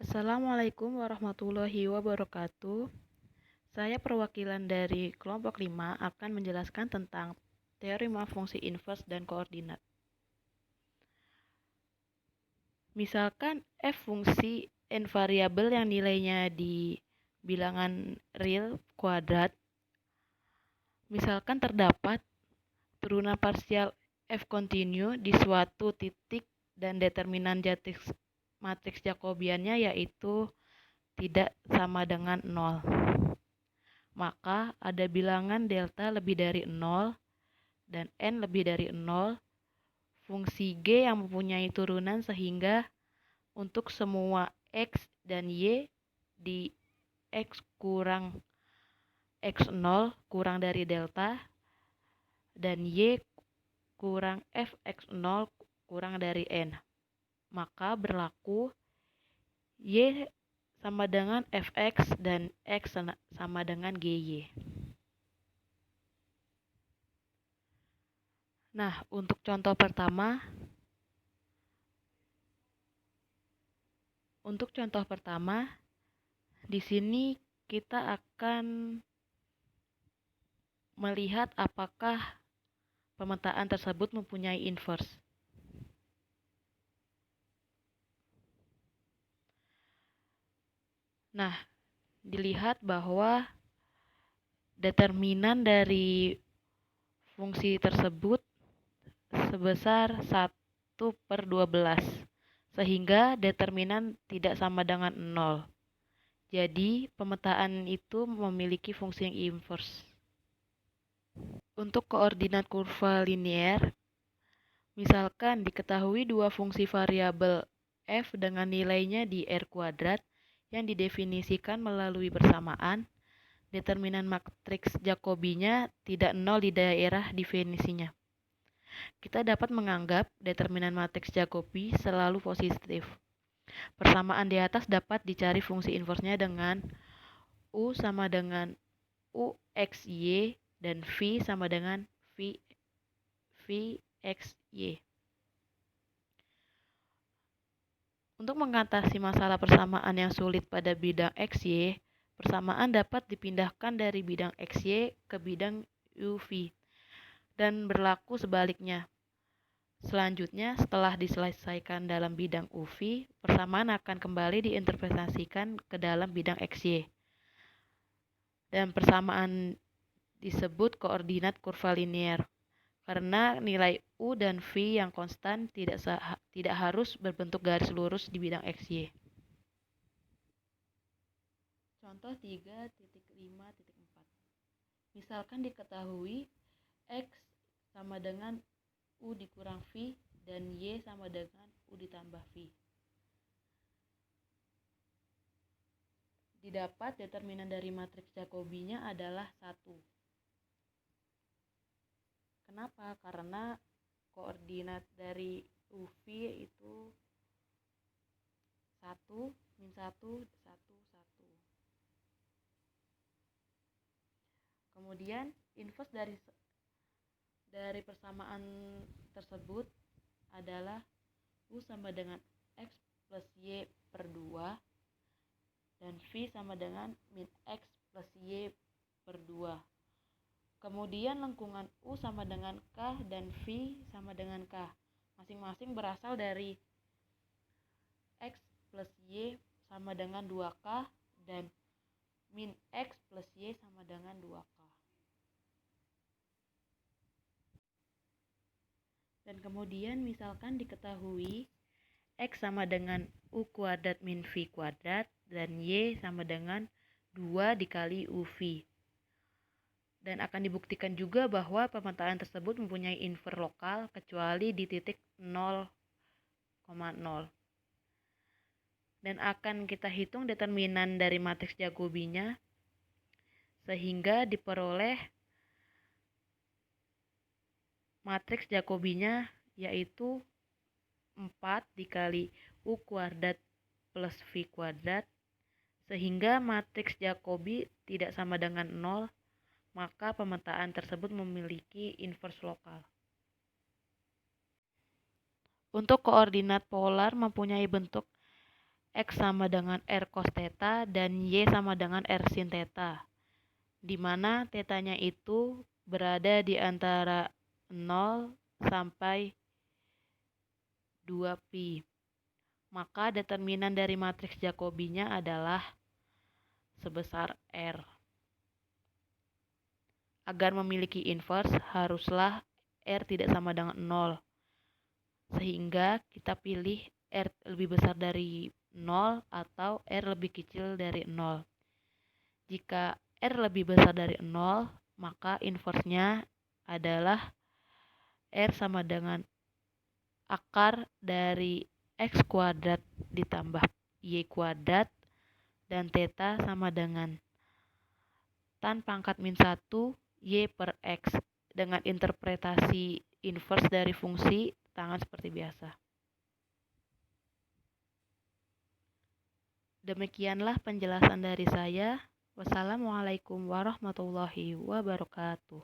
Assalamualaikum warahmatullahi wabarakatuh. Saya perwakilan dari kelompok 5 akan menjelaskan tentang teorema fungsi inverse dan koordinat. Misalkan f fungsi n variabel yang nilainya di bilangan real kuadrat. Misalkan terdapat turunan parsial f kontinu di suatu titik dan determinan matriks Jacobiannya yaitu tidak sama dengan 0. Maka ada bilangan delta lebih dari 0 dan n lebih dari 0 fungsi g yang mempunyai turunan sehingga untuk semua x dan y di x kurang x0 kurang dari delta dan y kurang fx0 kurang dari n. Maka berlaku y sama dengan fx dan x sama dengan gy. Nah, untuk contoh pertama, di sini kita akan melihat apakah pemetaan tersebut mempunyai inverse. Nah, dilihat bahwa determinan dari fungsi tersebut sebesar 1/12, sehingga determinan tidak sama dengan 0. Jadi, pemetaan itu memiliki fungsi yang inverse. Untuk koordinat kurva linier, misalkan diketahui dua fungsi variabel f dengan nilainya di R kuadrat yang didefinisikan melalui persamaan, determinan matriks Jacobinya tidak 0 di daerah definisinya. Kita dapat menganggap determinan matriks Jacobi selalu positif. Persamaan di atas dapat dicari fungsi inversnya dengan U sama dengan UXY dan V sama dengan VXY. Untuk mengatasi masalah persamaan yang sulit pada bidang XY, persamaan dapat dipindahkan dari bidang XY ke bidang UV dan berlaku sebaliknya. Selanjutnya, setelah diselesaikan dalam bidang UV, persamaan akan kembali diinterpretasikan ke dalam bidang XY. Dan persamaan disebut koordinat kurva linier karena nilai U dan V yang konstan tidak harus berbentuk garis lurus di bidang XY. Contoh 3.5.4. Misalkan diketahui X sama dengan U dikurang V dan Y sama dengan U ditambah V. Didapat determinan dari matriks Jacobinya adalah 1. Kenapa? Karena koordinat dari UV itu 1, min 1, 1, 1. Kemudian inverse dari persamaan tersebut adalah U sama dengan X plus Y per 2 dan V sama dengan min X plus Y per 2. Kemudian lengkungan U sama dengan K dan V sama dengan K. Masing-masing berasal dari X plus Y sama dengan 2K dan min X plus Y sama dengan 2K. Dan kemudian misalkan diketahui X sama dengan U kuadrat min V kuadrat dan Y sama dengan 2 dikali UV. Dan akan dibuktikan juga bahwa pemetaan tersebut mempunyai inverse lokal kecuali di titik 0,0. Dan akan kita hitung determinan dari matriks Jacobinya sehingga diperoleh matriks Jacobinya yaitu 4 dikali U kuadrat plus V kuadrat, sehingga matriks Jacobi tidak sama dengan 0, maka pemetaan tersebut memiliki inverse lokal. Untuk koordinat polar mempunyai bentuk X sama dengan R cos theta dan Y sama dengan R sin theta, di mana tetanya itu berada di antara 0 sampai 2pi. Maka determinan dari matriks Jacobi-nya adalah sebesar R. Agar memiliki inverse, haruslah R tidak sama dengan 0. Sehingga kita pilih R lebih besar dari 0 atau R lebih kecil dari 0. Jika R lebih besar dari 0, maka inverse-nya adalah R sama dengan akar dari X kuadrat ditambah Y kuadrat dan theta sama dengan tan pangkat min 1 Y per X dengan interpretasi inverse dari fungsi tangan seperti biasa. Demikianlah penjelasan dari saya. Wassalamualaikum warahmatullahi wabarakatuh.